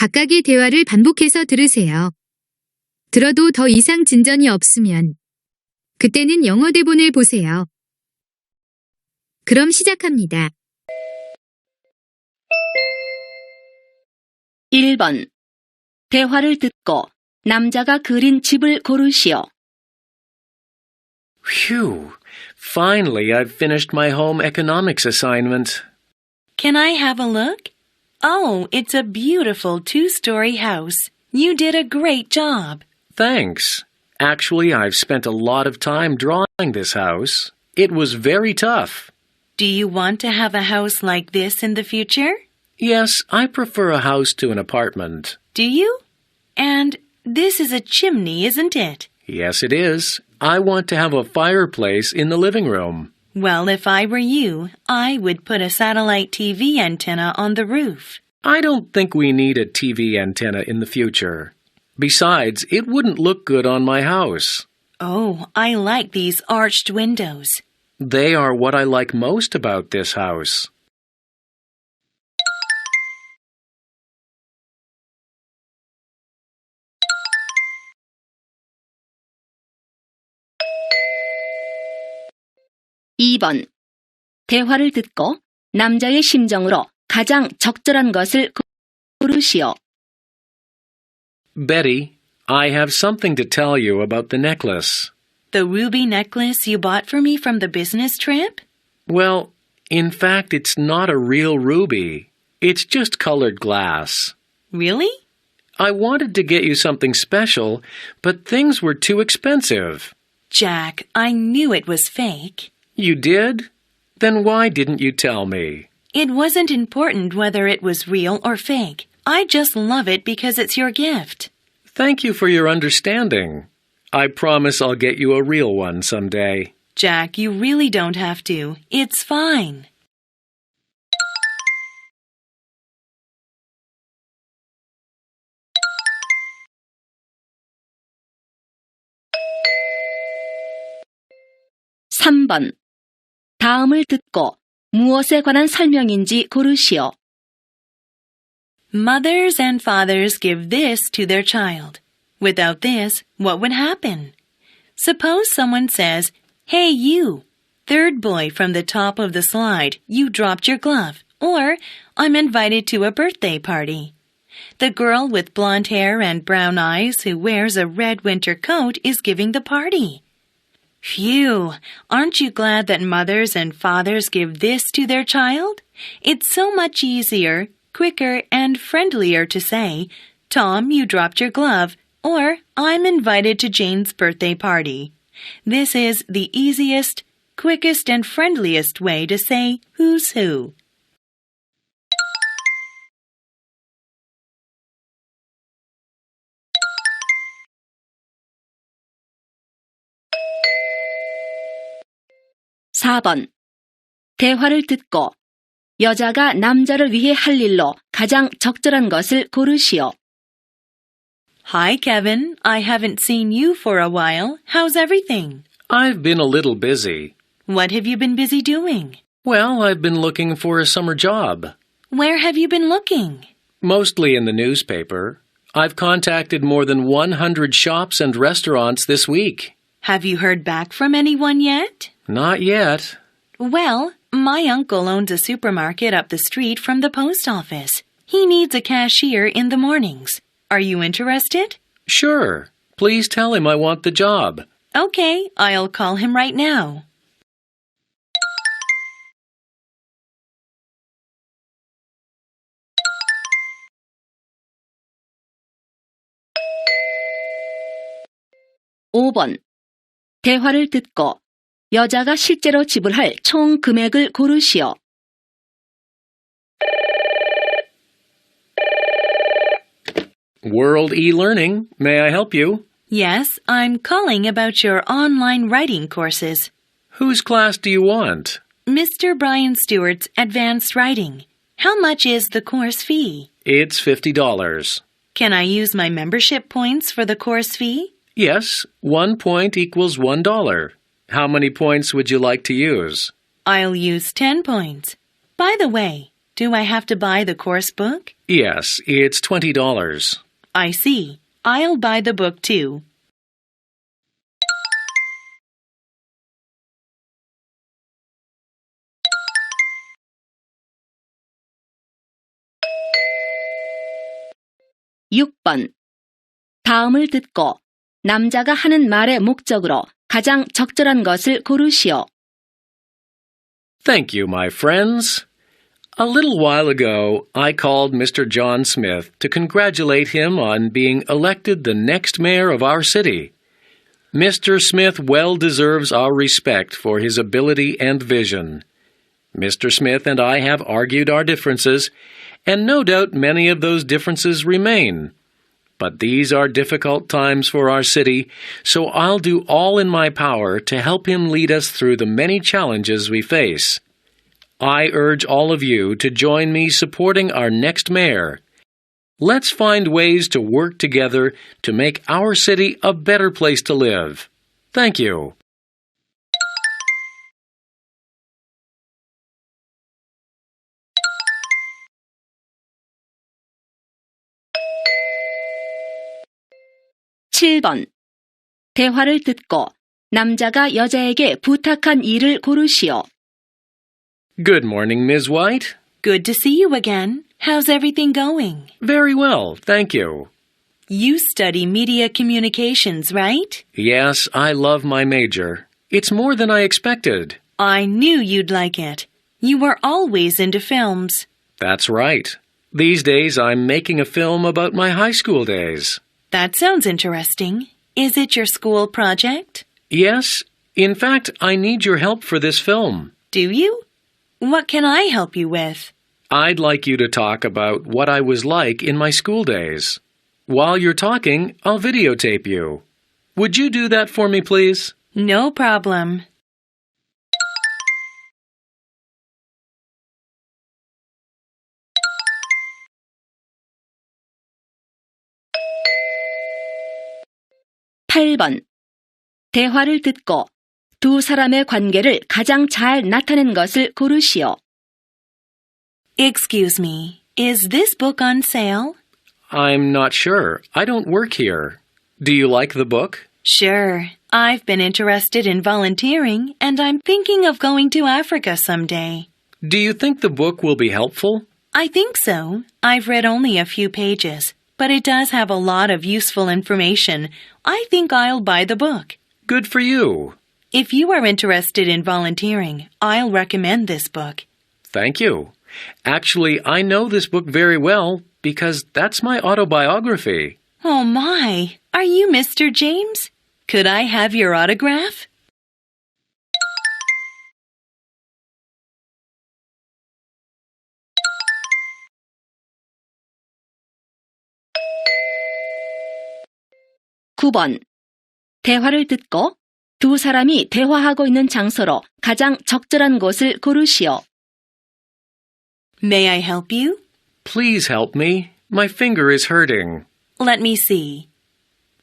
각각의 대화를 반복해서 들으세요. 들어도 더 이상 진전이 없으면 그때는 영어 대본을 보세요. 그럼 시작합니다. 1번. 대화를 듣고 남자가 그린 집을 고르시오. Phew! Finally, I've finished my home economics assignment. Can I have a look? Oh, it's a beautiful two-story house. You did a great job. Thanks. Actually, I've spent a lot of time drawing this house. It was very tough. Do you want to have a house like this in the future? Yes, I prefer a house to an apartment. Do you? And this is a chimney, isn't it? Yes, it is. I want to have a fireplace in the living room. Well, if I were you, I would put a satellite TV antenna on the roof. I don't think we need a TV antenna in the future. Besides, it wouldn't look good on my house. Oh, I like these arched windows. They are what I like most about this house. (2번) 대화를 듣고 남자의 심정으로 가장 적절한 것을 고르시오. Betty, I have something to tell you about the necklace. The ruby necklace you bought for me from the business trip? Well, in fact, it's not a real ruby. It's just colored glass. Really? I wanted to get you something special, but things were too expensive. Jack, I knew it was fake. You did? Then why didn't you tell me? It wasn't important whether it was real or fake. I just love it because it's your gift. Thank you for your understanding. I promise I'll get you a real one someday. Jack, you really don't have to. It's fine. (3번) 다음을 듣고 무엇에 관한 설명인지 고르시오. Mothers and fathers give this to their child. Without this, what would happen? Suppose someone says, "Hey, you, third boy from the top of the slide, you dropped your glove," or "I'm invited to a birthday party." The girl with blonde hair and brown eyes who wears a red winter coat is giving the party. Phew! Aren't you glad that mothers and fathers give this to their child? It's so much easier, quicker, and friendlier to say, "Tom, you dropped your glove," or "I'm invited to Jane's birthday party." This is the easiest, quickest, and friendliest way to say who's who. (4번) 대화를 듣고 여자가 남자를 위해 할 일로 가장 적절한 것을 고르시오. Hi, Kevin. I haven't seen you for a while. How's everything? I've been a little busy. What have you been busy doing? Well, I've been looking for a summer job. Where have you been looking? Mostly in the newspaper. I've contacted more than 100 shops and restaurants this week. Have you heard back from anyone yet? Not yet. Well, my uncle owns a supermarket up the street from the post office. He needs a cashier in the mornings. Are you interested? Sure. Please tell him I want the job. Okay, I'll call him right now. (5번) 대화를 듣고 여자가 실제로 지불할 총 금액을 고르시오. World e-learning. May I help you? Yes, I'm calling about your online writing courses. Whose class do you want? Mr. Brian Stewart's advanced writing. How much is the course fee? It's $50. Can I use my membership points for the course fee? Yes, 1 point equals $1. How many points would you like to use? I'll use 10 points. By the way, do I have to buy the course book? Yes, it's $20. I see. I'll buy the book too. 육 번 다음을 듣고 남자가 하는 말의 목적으로 가장 적절한 것을 고르시오. Thank you, my friends. A little while ago, I called Mr. John Smith to congratulate him on being elected the next mayor of our city. Mr. Smith well deserves our respect for his ability and vision. Mr. Smith and I have argued our differences, and no doubt many of those differences remain. But these are difficult times for our city, so I'll do all in my power to help him lead us through the many challenges we face. I urge all of you to join me supporting our next mayor. Let's find ways to work together to make our city a better place to live. Thank you. (7번) 대화를 듣고 남자가 여자에게 부탁한 일을 고르시오. Good morning, Ms. White. Good to see you again. How's everything going? Very well, thank you. You study media communications, right? Yes, I love my major. It's more than I expected. I knew you'd like it. You were always into films. That's right. These days I'm making a film about my high school days. That sounds interesting. Is it your school project? Yes, in fact, I need your help for this film. Do you? What can I help you with? I'd like you to talk about what I was like in my school days. While you're talking, I'll videotape you. Would you do that for me, please? No problem. (8번) 대화를 듣고 두 사람의 관계를 가장 잘 나타낸 것을 고르시오. Excuse me, is this book on sale? I'm not sure. I don't work here. Do you like the book? Sure. I've been interested in volunteering, and I'm thinking of going to Africa someday. Do you think the book will be helpful? I think so. I've read only a few pages, but it does have a lot of useful information. I think I'll buy the book. Good for you. If you are interested in volunteering, I'll recommend this book. Thank you. Actually, I know this book very well because that's my autobiography. Oh my! Are you Mr. James? Could I have your autograph? (9번) 대화를 듣고 두 사람이 대화하고 있는 장소로 가장 적절한 곳을 고르시오. May I help you? Please help me. My finger is hurting. Let me see.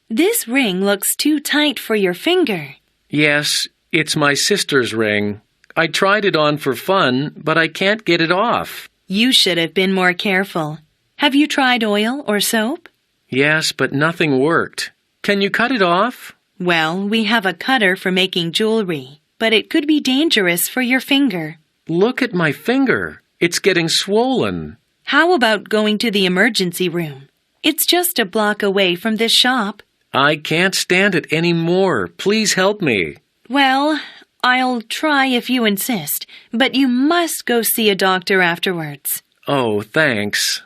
This ring looks too tight for your finger. Yes, it's my sister's ring. I tried it on for fun, but I can't get it off. You should have been more careful. Have you tried oil or soap? Yes, but nothing worked. Can you cut it off? Well, we have a cutter for making jewelry, but it could be dangerous for your finger. Look at my finger. It's getting swollen. How about going to the emergency room? It's just a block away from this shop. I can't stand it anymore. Please help me. Well, I'll try if you insist, but you must go see a doctor afterwards. Oh, thanks.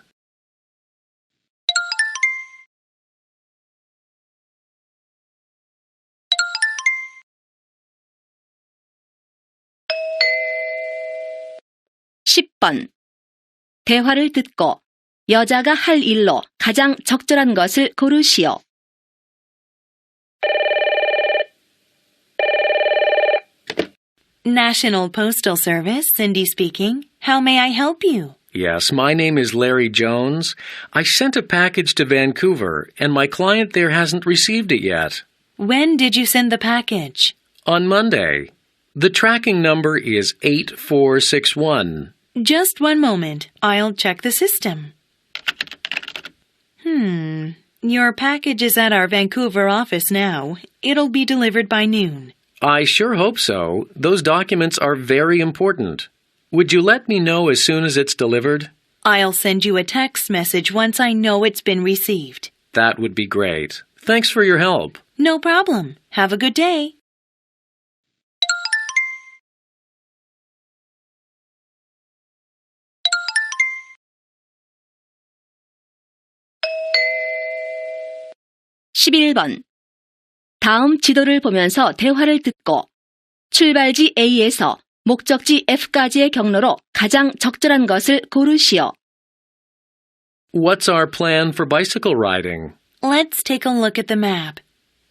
(10번) 대화를 듣고 여자가 할 일로 가장 적절한 것을 고르시오. National Postal Service, Cindy speaking. How may I help you? Yes, my name is Larry Jones. I sent a package to Vancouver, and my client there hasn't received it yet. When did you send the package? On Monday. The tracking number is 8461. Just one moment. I'll check the system. Your package is at our Vancouver office now. It'll be delivered by noon. I sure hope so. Those documents are very important. Would you let me know as soon as it's delivered? I'll send you a text message once I know it's been received. That would be great. Thanks for your help. No problem. Have a good day. (11번) 다음 지도를 보면서 대화를 듣고 출발지 A에서 목적지 F까지의 경로로 가장 적절한 것을 고르시오. What's our plan for bicycle riding? Let's take a look at the map.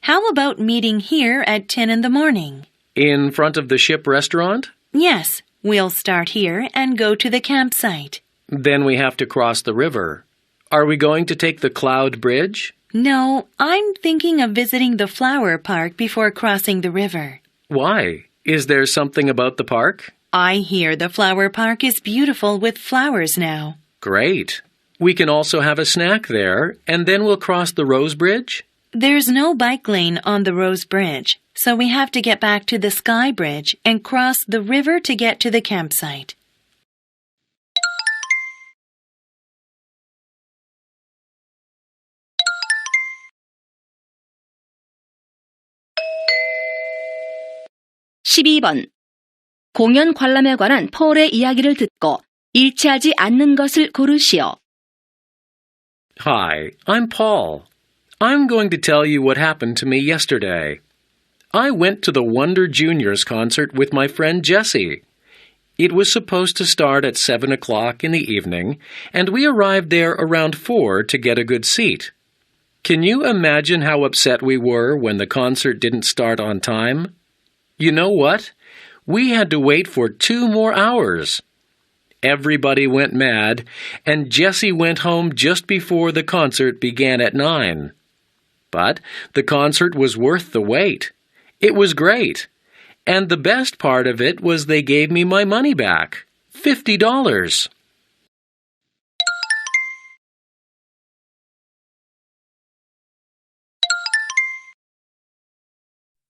How about meeting here at 10 in the morning? In front of the Ship restaurant? Yes, we'll start here and go to the campsite. Then we have to cross the river. Are we going to take the Cloud Bridge? No, I'm thinking of visiting the flower park before crossing the river. Why? Is there something about the park? I hear the flower park is beautiful with flowers now. Great. We can also have a snack there, and then we'll cross the Rose Bridge? There's no bike lane on the Rose Bridge, so we have to get back to the Sky Bridge and cross the river to get to the campsite. (12번) 공연 관람에 관한 폴의 이야기를 듣고 일치하지 않는 것을 고르시오. Hi, I'm Paul. I'm going to tell you what happened to me yesterday. I went to the Wonder Juniors concert with my friend Jessie. It was supposed to start at 7 o'clock in the evening, and we arrived there around 4 to get a good seat. Can you imagine how upset we were when the concert didn't start on time? You know what? We had to wait for 2 more hours. Everybody went mad, and Jessie went home just before the concert began at 9. But the concert was worth the wait. It was great. And the best part of it was they gave me my money back. $50.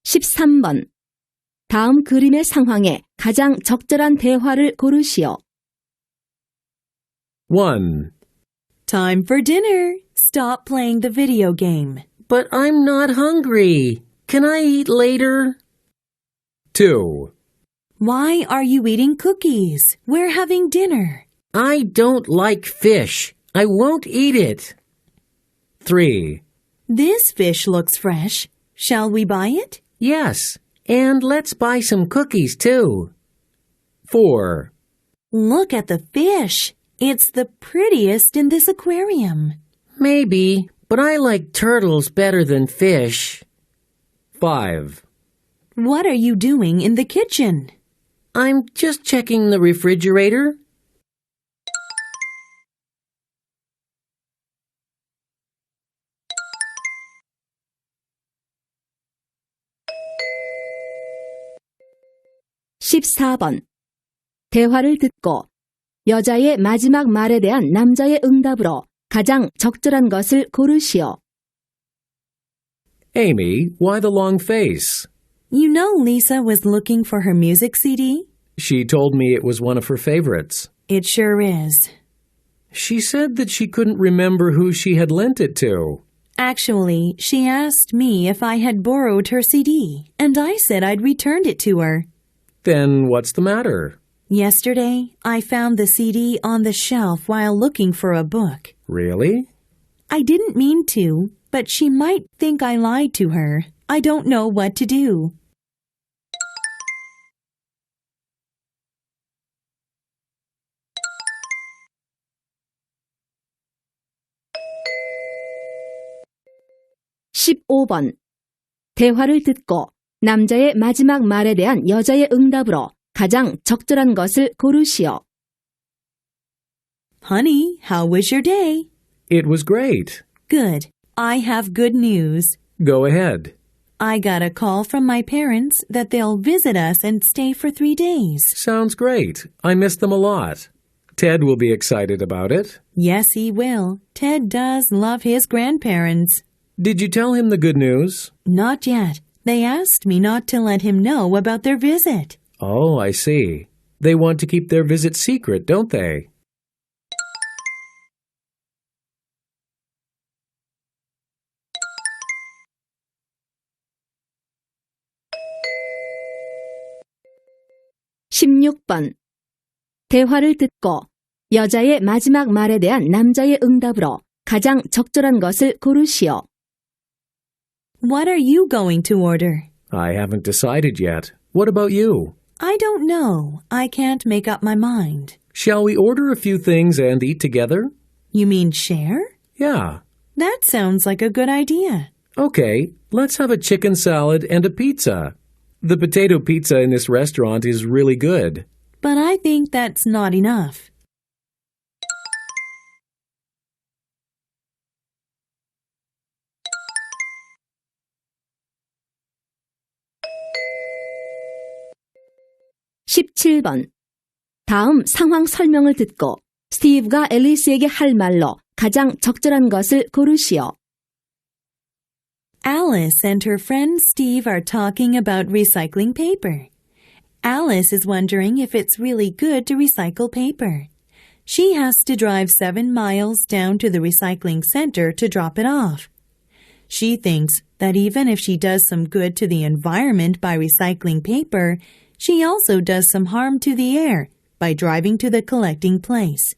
(13번) 다음 그림의 상황에 가장 적절한 대화를 고르시오. 1. Time for dinner. Stop playing the video game. But I'm not hungry. Can I eat later? 2. Why are you eating cookies? We're having dinner. I don't like fish. I won't eat it. 3. This fish looks fresh. Shall we buy it? Yes, and let's buy some cookies too. 4. Look at the fish. It's the prettiest in this aquarium. Maybe, but I like turtles better than fish. 5. What are you doing in the kitchen? I'm just checking the refrigerator. (14번) 대화를 듣고 여자의 마지막 말에 대한 남자의 응답으로 가장 적절한 것을 고르시오. Amy, why the long face? You know Lisa was looking for her music CD? She told me it was one of her favorites. It sure is. She said that she couldn't remember who she had lent it to. Actually, she asked me if I had borrowed her CD, and I said I'd returned it to her. Then what's the matter? Yesterday, I found the CD on the shelf while looking for a book. Really? I didn't mean to, but she might think I lied to her. I don't know what to do. (15번) 대화를 듣고 남자의 마지막 말에 대한 여자의 응답으로 가장 적절한 것을 고르시오. Honey, how was your day? It was great. Good. I have good news. Go ahead. I got a call from my parents that they'll visit us and stay for 3 days. Sounds great. I miss them a lot. Ted will be excited about it. Yes, he will. Ted does love his grandparents. Did you tell him the good news? Not yet. They asked me not to let him know about their visit. Oh, I see. They want to keep their visit secret, don't they? (16번) 대화를 듣고 여자의 마지막 말에 대한 남자의 응답으로 가장 적절한 것을 고르시오. What are you going to order? I haven't decided yet. What about you? I don't know. I can't make up my mind. Shall we order a few things and eat together? You mean share? Yeah. That sounds like a good idea. Okay, let's have a chicken salad and a pizza. The potato pizza in this restaurant is really good. But I think that's not enough. (17번) 다음 상황 설명을 듣고 스티브가 앨리스에게 할 말로 가장 적절한 것을 고르시오. Alice and her friend Steve are talking about recycling paper. Alice is wondering if it's really good to recycle paper. She has to drive 7 miles down to the recycling center to drop it off. She thinks that even if she does some good to the environment by recycling paper, she also does some harm to the air by driving to the collecting place.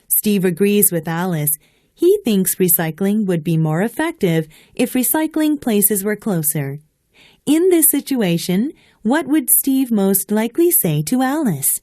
Steve agrees with Alice. He thinks recycling would be more effective if recycling places were closer. In this situation, what would Steve most likely say to Alice?